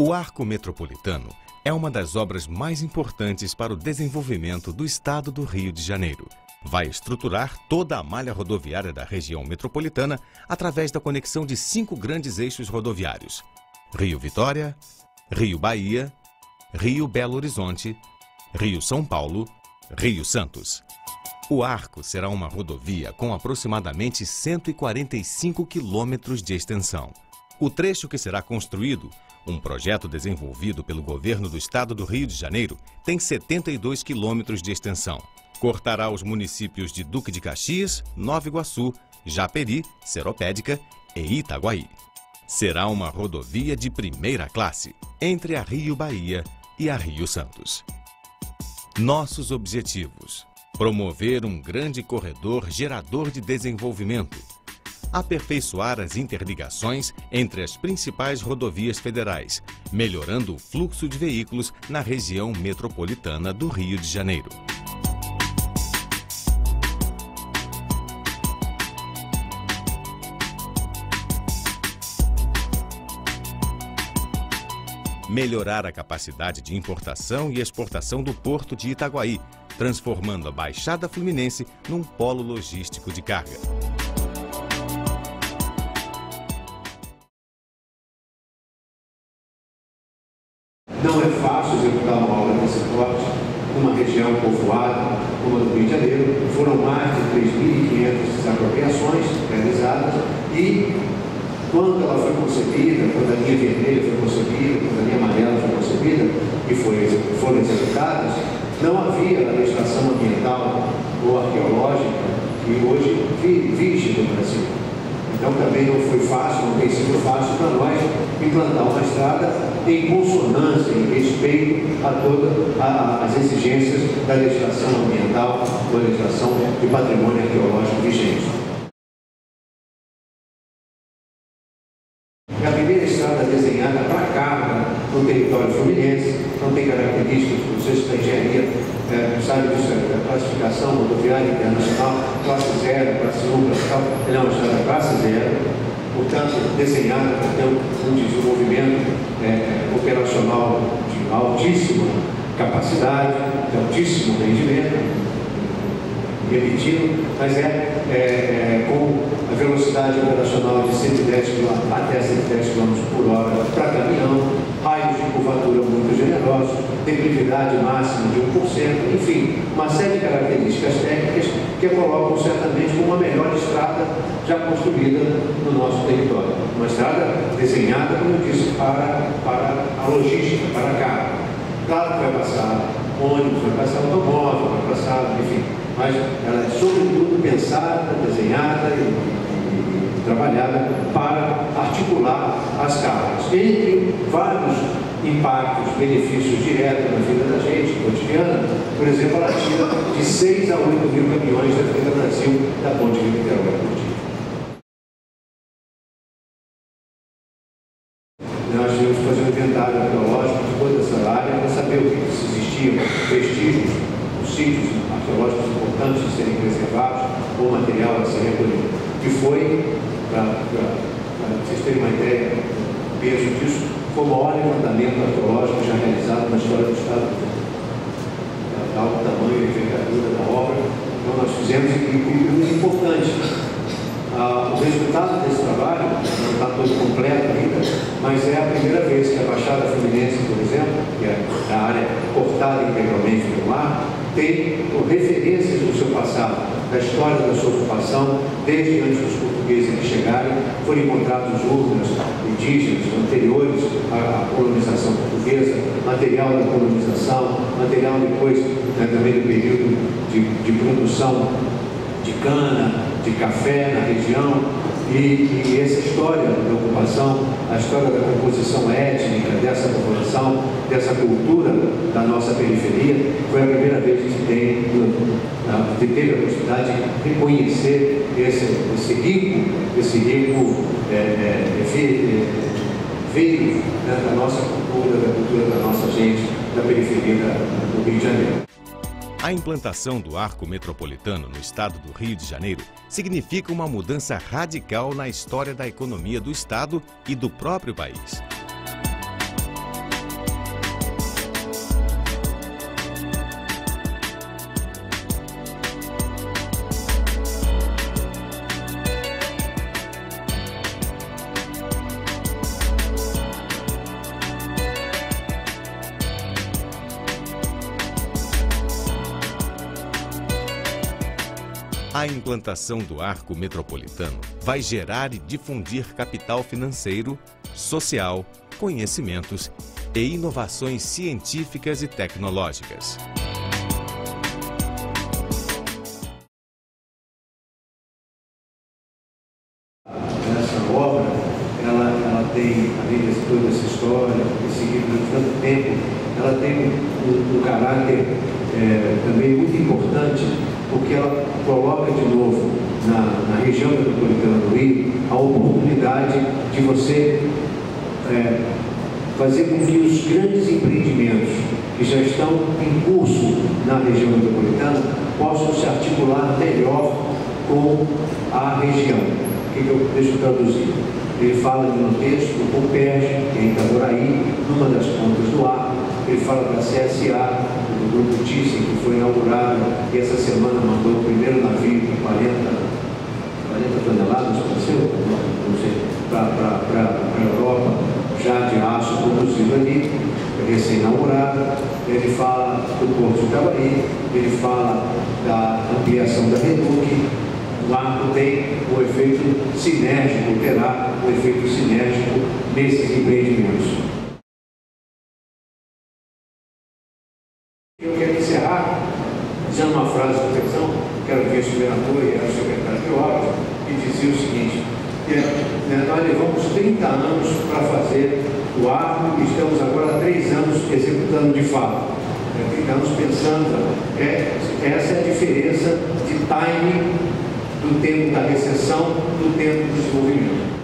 O Arco Metropolitano é uma das obras mais importantes para o desenvolvimento do estado do Rio de Janeiro. Vai estruturar toda a malha rodoviária da região metropolitana através da conexão de 5 grandes eixos rodoviários: Rio Vitória, Rio Bahia, Rio Belo Horizonte, Rio São Paulo, Rio Santos. O Arco será uma rodovia com aproximadamente 145 quilômetros de extensão. O trecho que será construído, um projeto desenvolvido pelo governo do estado do Rio de Janeiro, tem 72 quilômetros de extensão. Cortará os municípios de Duque de Caxias, Nova Iguaçu, Japeri, Seropédica e Itaguaí. Será uma rodovia de primeira classe, entre a Rio Bahia e a Rio Santos. Nossos objetivos: promover um grande corredor gerador de desenvolvimento, aperfeiçoar as interligações entre as principais rodovias federais, melhorando o fluxo de veículos na região metropolitana do Rio de Janeiro. Melhorar a capacidade de importação e exportação do Porto de Itaguaí, transformando a Baixada Fluminense num polo logístico de carga. Não é fácil executar uma obra desse porte numa região povoada como a do Rio de Janeiro. Foram mais de 3.500 desapropriações realizadas e, quando ela foi concebida, quando a linha vermelha foi concebida, quando a linha amarela foi concebida e foram executadas, não havia a legislação ambiental ou arqueológica que hoje vige no Brasil. Então também não foi fácil, não tem sido fácil para nós implantar uma estrada em consonância, em respeito a todas as exigências da legislação ambiental, da legislação de patrimônio arqueológico vigente. É a primeira estrada desenhada para carga no território fluminense, não tem características, não sei se da engenharia sabe disso, a classificação rodoviária internacional, classe 0, classe 1, classe tal, ela é uma estrada classe 0, portanto, desenhada para ter um desenvolvimento operacional de altíssima capacidade, de altíssimo rendimento, repetindo, mas com a velocidade operacional de 110 km até 110 km por hora para caminhão, raios de curvatura muito generosos, declividade máxima de 1%, enfim, uma série de características técnicas que a colocam certamente como a melhor estrada já construída no nosso território. Uma estrada desenhada, como eu disse, para a logística, para a carga. Claro que vai passar ônibus, vai passar automóvel, vai passar, enfim, mas ela é sobretudo pensada, desenhada e trabalhada para articular as cargas. Entre vários impactos, benefícios diretos na vida da gente, cotidiana, por exemplo, ela tira de 6 a 8 mil caminhões da Avenida Brasil da Ponte de Niterói por dia. Nós tivemos que fazer um inventário arqueológico de toda essa área para saber o que se existia, vestígios, os sítios arqueológicos importantes de serem preservados ou material a ser recolhido. E foi, para vocês terem uma ideia do peso disso, foi o maior levantamento arqueológico já realizado na história do Estado, dado o tamanho e envergadura da obra. Então nós fizemos e muito importante. O resultado desse trabalho não está todo completo ainda, mas é a primeira vez que a Baixada Fluminense, por exemplo, que é a área cortada integralmente pelo mar, tem referências do seu passado, da história da sua ocupação, desde antes dos portugueses chegarem. Foram encontrados urnas indígenas anteriores à colonização portuguesa, material da colonização, material depois também do período de produção de cana, de café na região, e essa história da ocupação, a história da composição étnica dessa população, dessa cultura da nossa periferia, foi a primeira vez que teve a possibilidade de reconhecer esse rico veio da nossa cultura, da cultura da nossa gente, da periferia do Rio de Janeiro. A implantação do Arco Metropolitano no estado do Rio de Janeiro significa uma mudança radical na história da economia do estado e do próprio país. A implantação do Arco Metropolitano vai gerar e difundir capital financeiro, social, conhecimentos e inovações científicas e tecnológicas. Essa obra, ela tem, além de toda essa história, esse livro de tanto tempo, ela tem um caráter também muito importante, porque ela coloca de novo na região metropolitana do Rio a oportunidade de você fazer com que os grandes empreendimentos que já estão em curso na região metropolitana possam se articular melhor com a região. Deixa eu traduzir. Ele fala no texto do Pomperge, que é em Itaboraí, numa das pontas do arco. Ele fala da CSA, do Grupo Thyssen, que foi inaugurado e essa semana mandou o primeiro navio com 40 toneladas, para a Europa, já de aço produzido ali, recém-inaugurado. Ele fala do Porto de Itaboraí, ele fala da ampliação da Reduc. O arco tem o efeito sinérgico, terá o efeito sinérgico nesses empreendimentos. Eu quero encerrar dizendo uma frase de reflexão, que era o vice-governador e era o secretário de obras, que dizia o seguinte: nós levamos 30 anos para fazer o arco e estamos agora há 3 anos executando de fato. 30 anos pensando, essa é a diferença de timing do tempo da recessão, do tempo do desenvolvimento.